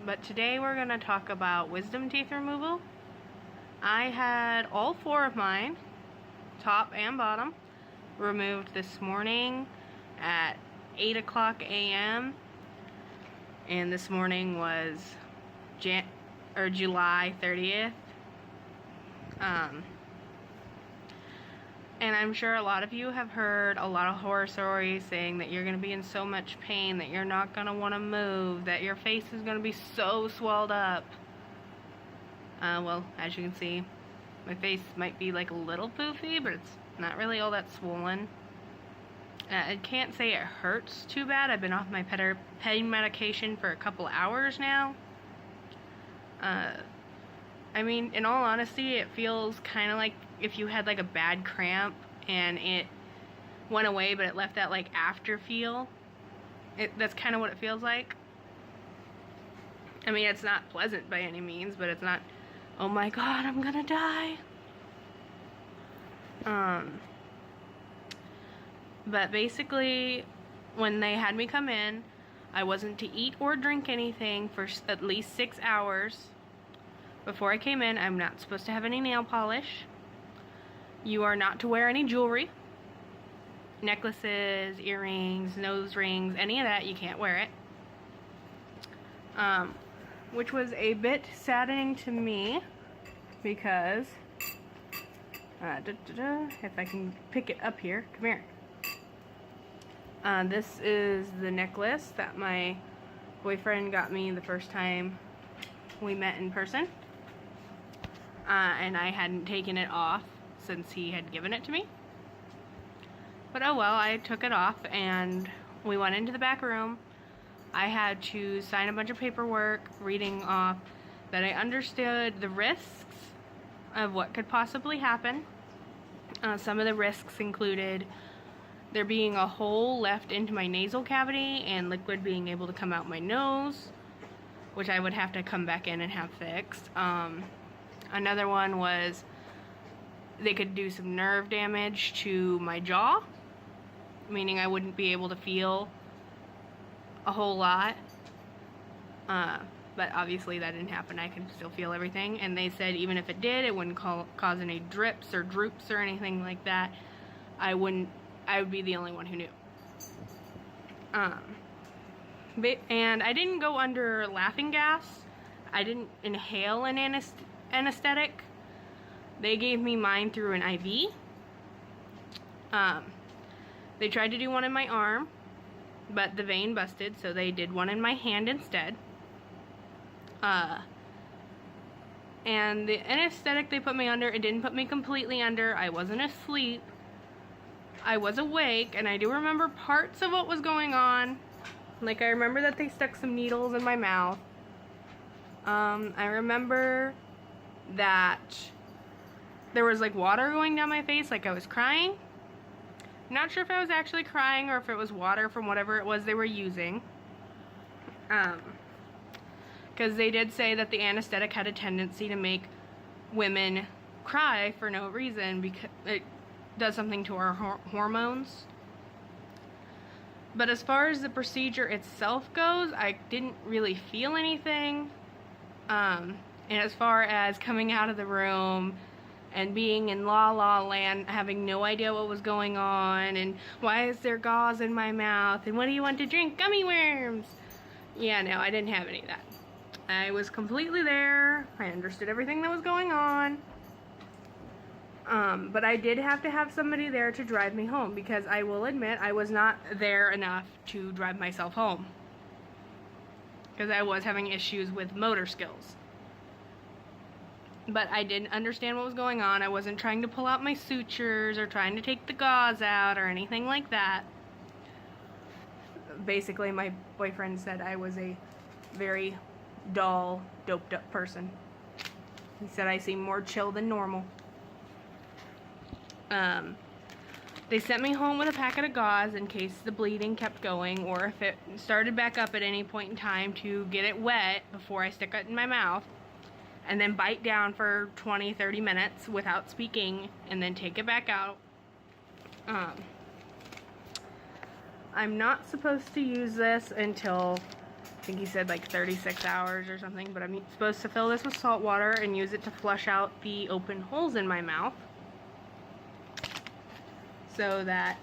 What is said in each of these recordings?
but today we're going to talk about wisdom teeth removal. I had all 4 of mine, top and bottom, removed this morning at 8 o'clock a.m. and this morning was July 30th. And I'm sure a lot of you have heard a lot of horror stories saying that you're going to be in so much pain that you're not going to want to move, that your face is going to be so swelled up. Well, as you can see, my face might be like a little poofy, but it's not really all that swollen. I can't say it hurts too bad. I've been off my pain medication for a couple hours now. I mean, in all honesty, it feels kind of like if you had like a bad cramp and it went away, but it left that like after feel. That's kind of what it feels like. I mean, it's not pleasant by any means, but it's not, oh my god, I'm gonna die. But basically, when they had me come in, I wasn't to eat or drink anything for at least 6 hours. Before I came in, I'm not supposed to have any nail polish. You are not to wear any jewelry. Necklaces, earrings, nose rings, any of that, you can't wear it. Which was a bit saddening to me because, if I can pick it up here, come here. This is the necklace that my boyfriend got me the first time we met in person. And I hadn't taken it off since he had given it to me. But oh well, I took it off and we went into the back room. I had to sign a bunch of paperwork reading off that I understood the risks of what could possibly happen. Some of the risks included there being a hole left into my nasal cavity and liquid being able to come out my nose, which I would have to come back in and have fixed. Another one was they could do some nerve damage to my jaw, meaning I wouldn't be able to feel a whole lot. But obviously that didn't happen. I could still feel everything. And they said even if it did, it wouldn't cause any drips or droops or anything like that. I would be the only one who knew. And I didn't go under laughing gas. I didn't inhale an anesthetic. They gave me mine through an IV. They tried to do one in my arm, but the vein busted, so they did one in my hand instead. And the anesthetic they put me under, it didn't put me completely under. I wasn't asleep. I was awake, and I do remember parts of what was going on. Like, I remember that they stuck some needles in my mouth. I remember that there was like water going down my face, like I was crying. I'm not sure if I was actually crying or if it was water from whatever it was they were using. Because they did say that the anesthetic had a tendency to make women cry for no reason because it does something to our hormones. But as far as the procedure itself goes, I didn't really feel anything. And as far as coming out of the room and being in La La Land, having no idea what was going on, and why is there gauze in my mouth, and what do you want to drink? Gummy worms! Yeah, no, I didn't have any of that. I was completely there. I understood everything that was going on. But I did have to have somebody there to drive me home because I will admit I was not there enough to drive myself home. Because I was having issues with motor skills. But I didn't understand what was going on. I wasn't trying to pull out my sutures or trying to take the gauze out or anything like that. Basically, my boyfriend said I was a very dull, doped up person. He said I seemed more chill than normal. They sent me home with a packet of gauze in case the bleeding kept going or if it started back up at any point in time to get it wet before I stick it in my mouth and then bite down for 20-30 minutes without speaking and then take it back out. I'm not supposed to use this until think he said like 36 hours or something, but I'm supposed to fill this with salt water and use it to flush out the open holes in my mouth so that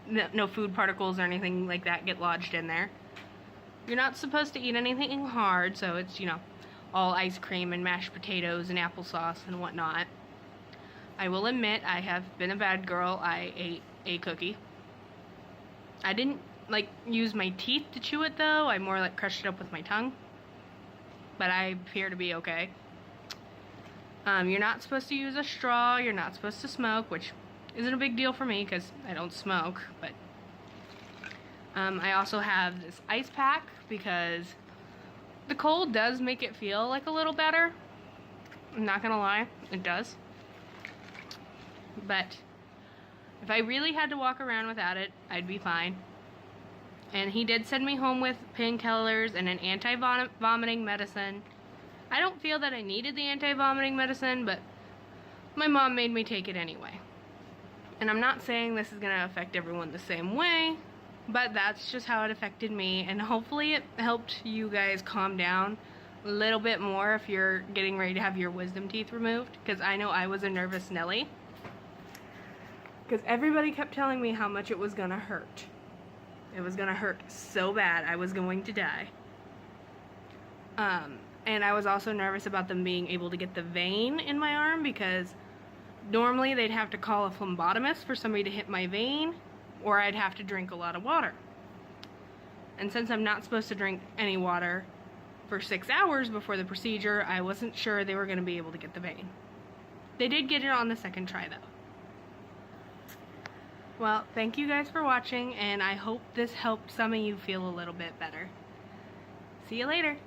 no food particles or anything like that get lodged in there. You're not supposed to eat anything hard, so it's, you know, all ice cream and mashed potatoes and applesauce and whatnot. I will admit I have been a bad girl. I ate a cookie. I didn't like use my teeth to chew it though. I more like crushed it up with my tongue. But I appear to be okay. You're not supposed to use a straw. You're not supposed to smoke, which isn't a big deal for me because I don't smoke. But I also have this ice pack because the cold does make it feel like a little better. I'm not gonna lie, it does. But if I really had to walk around without it, I'd be fine. And he did send me home with painkillers and an anti-vomiting medicine. I don't feel that I needed the anti-vomiting medicine, but my mom made me take it anyway. And I'm not saying this is going to affect everyone the same way, but that's just how it affected me. And hopefully it helped you guys calm down a little bit more if you're getting ready to have your wisdom teeth removed. Because I know I was a nervous Nelly. Because everybody kept telling me how much it was gonna hurt. It was gonna hurt so bad, I was going to die. And I was also nervous about them being able to get the vein in my arm because normally they'd have to call a phlebotomist for somebody to hit my vein, or I'd have to drink a lot of water. And since I'm not supposed to drink any water for 6 hours before the procedure, I wasn't sure they were gonna be able to get the vein. They did get it on the second try though. Well, thank you guys for watching, and I hope this helped some of you feel a little bit better. See you later.